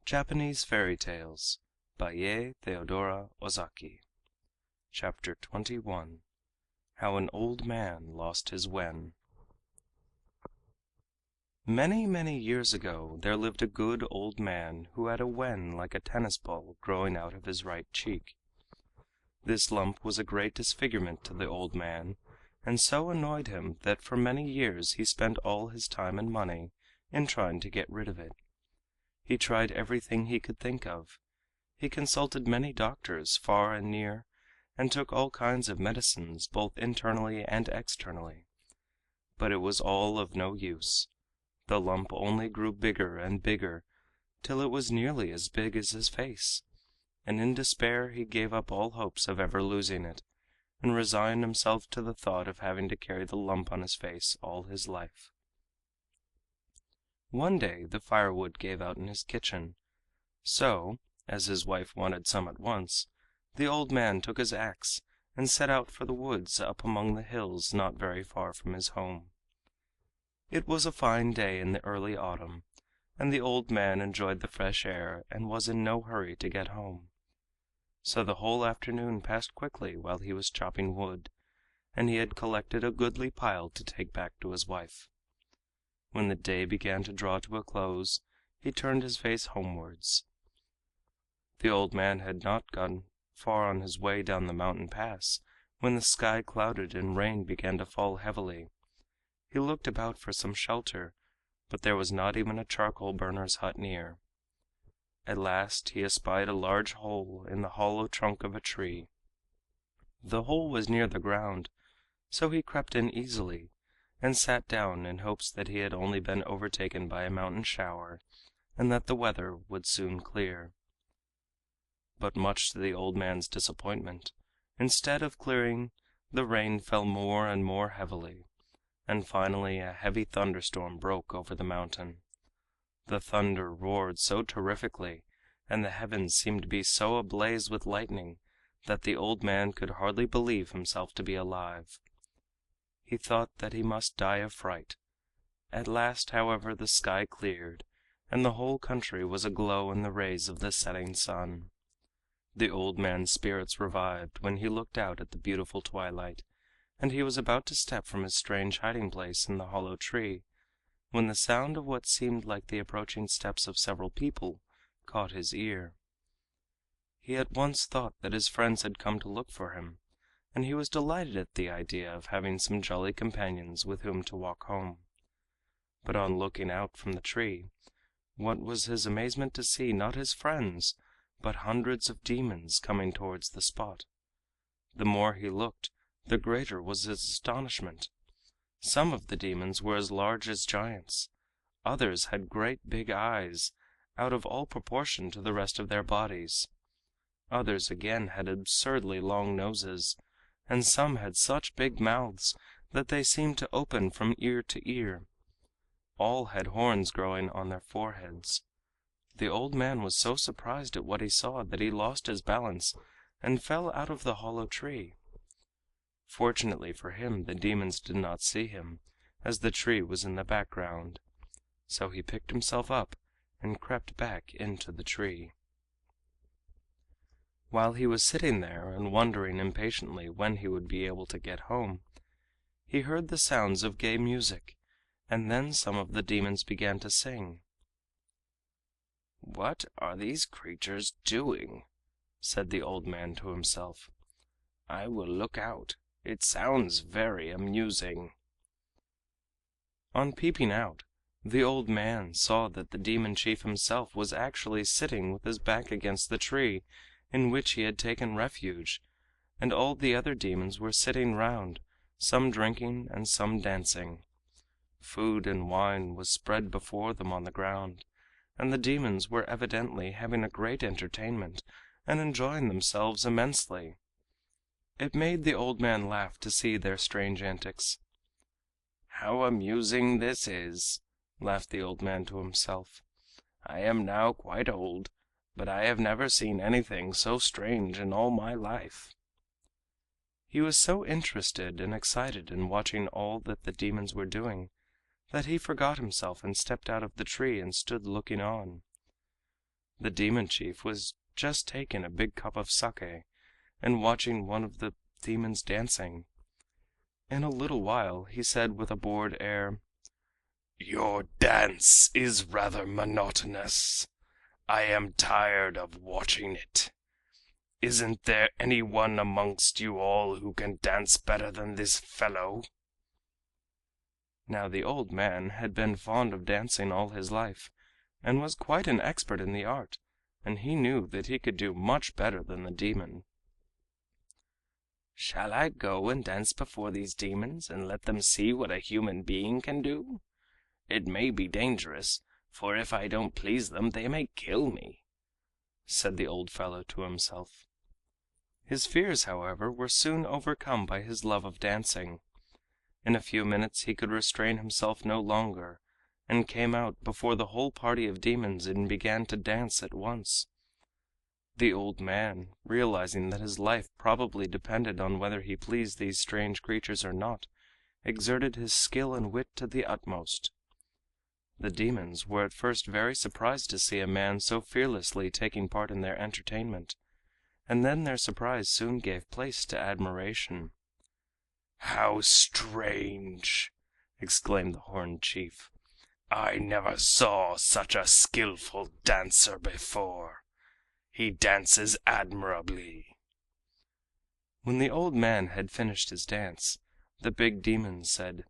Japanese Fairy Tales by Yei Theodora Ozaki. Chapter 21. How an Old Man Lost His Wen. Many, many years ago there lived a good old man who had a wen like a tennis ball growing out of his right cheek. This lump was a great disfigurement to the old man, and so annoyed him that for many years he spent all his time and money in trying to get rid of it. He tried everything he could think of. He consulted many doctors far and near, and took all kinds of medicines both internally and externally. But it was all of no use. The lump only grew bigger and bigger, till it was nearly as big as his face, and in despair he gave up all hopes of ever losing it, and resigned himself to the thought of having to carry the lump on his face all his life. One day the firewood gave out in his kitchen, so, as his wife wanted some at once, the old man took his axe and set out for the woods up among the hills not very far from his home. It was a fine day in the early autumn, and the old man enjoyed the fresh air and was in no hurry to get home. So the whole afternoon passed quickly while he was chopping wood, and he had collected a goodly pile to take back to his wife. When the day began to draw to a close, he turned his face homewards. The old man had not gone far on his way down the mountain pass when the sky clouded and rain began to fall heavily. He looked about for some shelter, but there was not even a charcoal burner's hut near. At last he espied a large hole in the hollow trunk of a tree. The hole was near the ground, so he crept in easily, and sat down in hopes that he had only been overtaken by a mountain shower, and that the weather would soon clear. But much to the old man's disappointment, instead of clearing, the rain fell more and more heavily, and finally a heavy thunderstorm broke over the mountain. The thunder roared so terrifically, and the heavens seemed to be so ablaze with lightning, that the old man could hardly believe himself to be alive. He thought that he must die of fright. At last, however, the sky cleared, and the whole country was aglow in the rays of the setting sun. The old man's spirits revived when he looked out at the beautiful twilight, and he was about to step from his strange hiding place in the hollow tree, when the sound of what seemed like the approaching steps of several people caught his ear. He at once thought that his friends had come to look for him, and he was delighted at the idea of having some jolly companions with whom to walk home. But on looking out from the tree, what was his amazement to see not his friends, but hundreds of demons coming towards the spot. The more he looked, the greater was his astonishment. Some of the demons were as large as giants, others had great big eyes, out of all proportion to the rest of their bodies. Others again had absurdly long noses, and some had such big mouths that they seemed to open from ear to ear. All had horns growing on their foreheads. The old man was so surprised at what he saw that he lost his balance and fell out of the hollow tree. Fortunately for him the demons did not see him, as the tree was in the background, so he picked himself up and crept back into the tree. While he was sitting there and wondering impatiently when he would be able to get home, he heard the sounds of gay music, and then some of the demons began to sing. "What are these creatures doing?" said the old man to himself. "I will look out. It sounds very amusing." On peeping out, the old man saw that the demon chief himself was actually sitting with his back against the tree in which he had taken refuge, and all the other demons were sitting round, some drinking and some dancing. Food and wine was spread before them on the ground, and the demons were evidently having a great entertainment and enjoying themselves immensely. It made the old man laugh to see their strange antics. "How amusing this is!" laughed the old man to himself. "I am now quite old, but I have never seen anything so strange in all my life." He was so interested and excited in watching all that the demons were doing that he forgot himself and stepped out of the tree and stood looking on. The demon chief was just taking a big cup of sake and watching one of the demons dancing. In a little while he said with a bored air: "Your dance is rather monotonous. I am tired of watching it. Isn't there any one amongst you all who can dance better than this fellow?" Now the old man had been fond of dancing all his life, and was quite an expert in the art, and he knew that he could do much better than the demon. "Shall I go and dance before these demons, and let them see what a human being can do? It may be dangerous, for if I don't please them they may kill me," said the old fellow to himself. His fears, however, were soon overcome by his love of dancing. In a few minutes he could restrain himself no longer, and came out before the whole party of demons and began to dance at once. The old man, realizing that his life probably depended on whether he pleased these strange creatures or not, exerted his skill and wit to the utmost. The demons were at first very surprised to see a man so fearlessly taking part in their entertainment, and then their surprise soon gave place to admiration. "How strange!" exclaimed the horned chief. "I never saw such a skillful dancer before. He dances admirably." When the old man had finished his dance, the big demon said: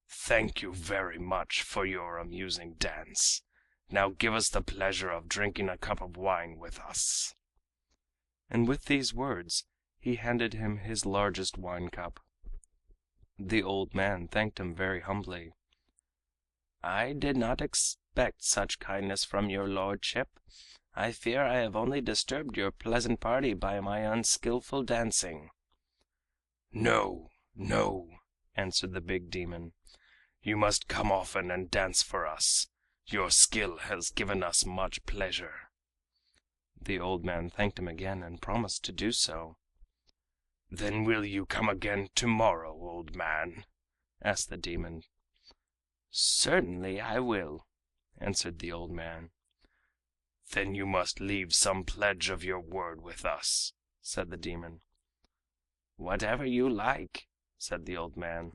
"Thank you very much for your amusing dance. Now give us the pleasure of drinking a cup of wine with us." And with these words he handed him his largest wine cup. The old man thanked him very humbly. "I did not expect such kindness from your lordship. I fear I have only disturbed your pleasant party by my unskillful dancing." "No, no," answered the big demon. "You must come often and dance for us. Your skill has given us much pleasure." The old man thanked him again and promised to do so. "Then will you come again tomorrow, old man?" asked the demon. "Certainly I will," answered the old man. "Then you must leave some pledge of your word with us," said the demon. "Whatever you like," said the old man.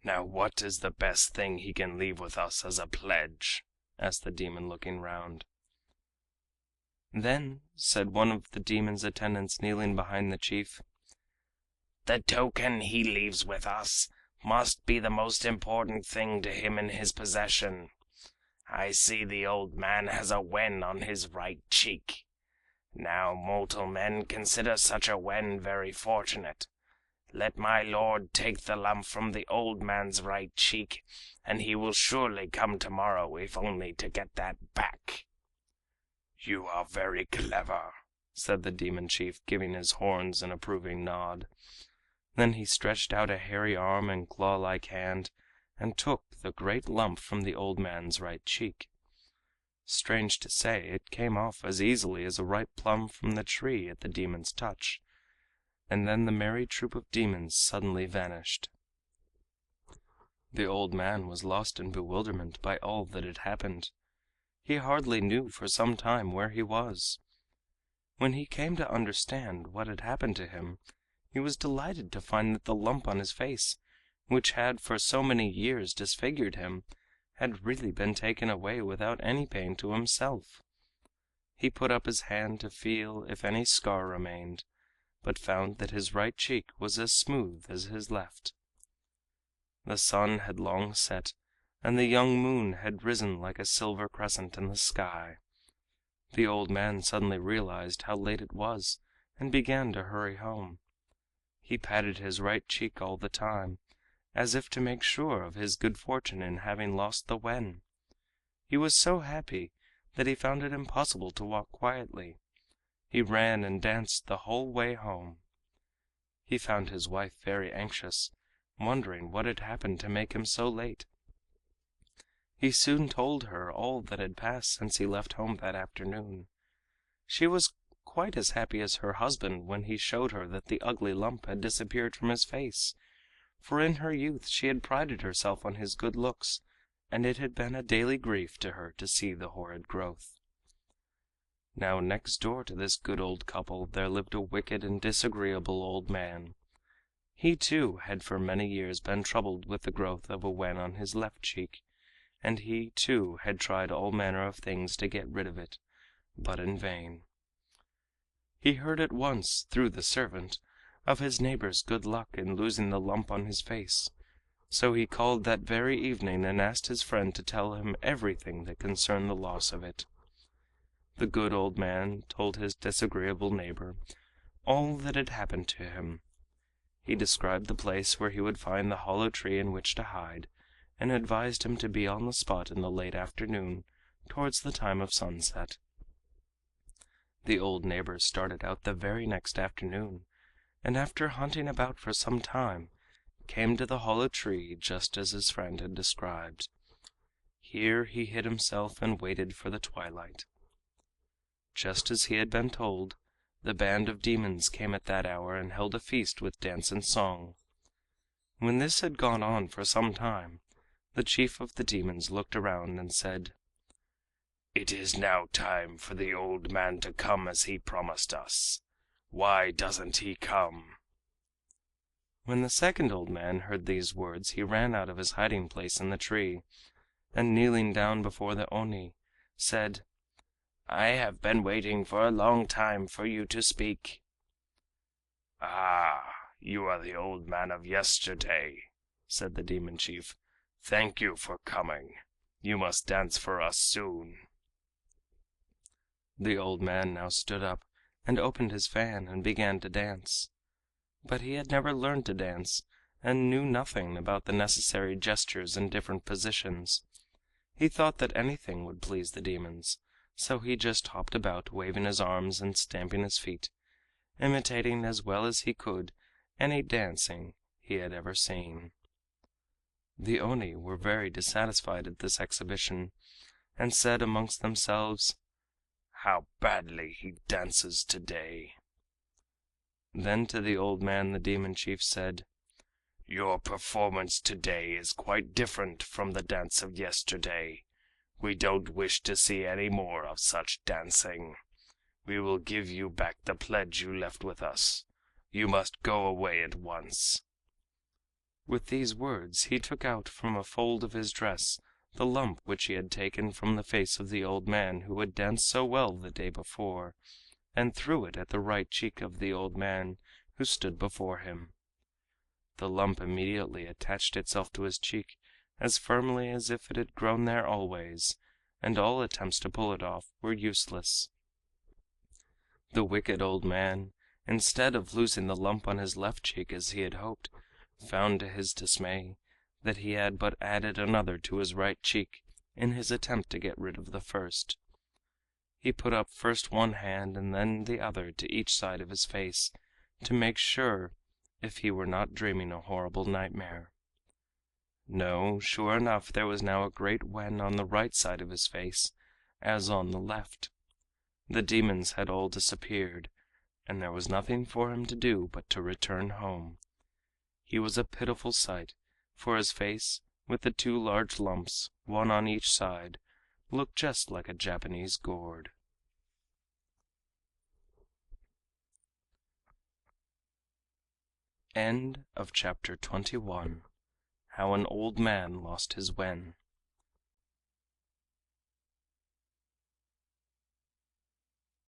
"Now what is the best thing he can leave with us as a pledge?" asked the demon, looking round. "Then," said one of the demon's attendants kneeling behind the chief, "the token he leaves with us must be the most important thing to him in his possession. I see the old man has a wen on his right cheek. Now mortal men consider such a wen very fortunate. Let my lord take the lump from the old man's right cheek, and he will surely come tomorrow, if only to get that back." "You are very clever," said the demon chief, giving his horns an approving nod. Then he stretched out a hairy arm and claw-like hand, and took the great lump from the old man's right cheek. Strange to say, it came off as easily as a ripe plum from the tree at the demon's touch, and then the merry troop of demons suddenly vanished. The old man was lost in bewilderment by all that had happened. He hardly knew for some time where he was. When he came to understand what had happened to him, he was delighted to find that the lump on his face, which had for so many years disfigured him, had really been taken away without any pain to himself. He put up his hand to feel if any scar remained, but found that his right cheek was as smooth as his left. The sun had long set, and the young moon had risen like a silver crescent in the sky. The old man suddenly realized how late it was, and began to hurry home. He patted his right cheek all the time, as if to make sure of his good fortune in having lost the wen. He was so happy that he found it impossible to walk quietly. He ran and danced the whole way home. He found his wife very anxious, wondering what had happened to make him so late. He soon told her all that had passed since he left home that afternoon. She was quite as happy as her husband when he showed her that the ugly lump had disappeared from his face, for in her youth she had prided herself on his good looks, and it had been a daily grief to her to see the horrid growth. Now next door to this good old couple there lived a wicked and disagreeable old man. He too had for many years been troubled with the growth of a wen on his left cheek, and he too had tried all manner of things to get rid of it, but in vain. He heard at once, through the servant, of his neighbor's good luck in losing the lump on his face, so he called that very evening and asked his friend to tell him everything that concerned the loss of it. The good old man told his disagreeable neighbor all that had happened to him. He described the place where he would find the hollow tree in which to hide, and advised him to be on the spot in the late afternoon, towards the time of sunset. The old neighbor started out the very next afternoon, and after hunting about for some time, came to the hollow tree just as his friend had described. Here he hid himself and waited for the twilight. Just as he had been told, the band of demons came at that hour and held a feast with dance and song. When this had gone on for some time, the chief of the demons looked around and said: "It is now time for the old man to come as he promised us. Why doesn't he come?" When the second old man heard these words he ran out of his hiding place in the tree, and kneeling down before the Oni, said: "I have been waiting for a long time for you to speak." "Ah, you are the old man of yesterday," said the demon chief. "Thank you for coming. You must dance for us soon." The old man now stood up and opened his fan and began to dance. But he had never learned to dance, and knew nothing about the necessary gestures and different positions. He thought that anything would please the demons, so he just hopped about waving his arms and stamping his feet, imitating as well as he could any dancing he had ever seen. The Oni were very dissatisfied at this exhibition, and said amongst themselves: "How badly he dances today!" Then to the old man the demon chief said: "Your performance today is quite different from the dance of yesterday. We don't wish to see any more of such dancing. We will give you back the pledge you left with us. You must go away at once." With these words he took out from a fold of his dress the lump which he had taken from the face of the old man who had danced so well the day before, and threw it at the right cheek of the old man who stood before him. The lump immediately attached itself to his cheek as firmly as if it had grown there always, and all attempts to pull it off were useless. The wicked old man, instead of losing the lump on his left cheek as he had hoped, found to his dismay that he had but added another to his right cheek in his attempt to get rid of the first. He put up first one hand and then the other to each side of his face, to make sure if he were not dreaming a horrible nightmare. No, sure enough there was now a great wen on the right side of his face, as on the left. The demons had all disappeared, and there was nothing for him to do but to return home. He was a pitiful sight, for his face, with the two large lumps, one on each side, looked just like a Japanese gourd. End of chapter 21. How an old man lost his wen.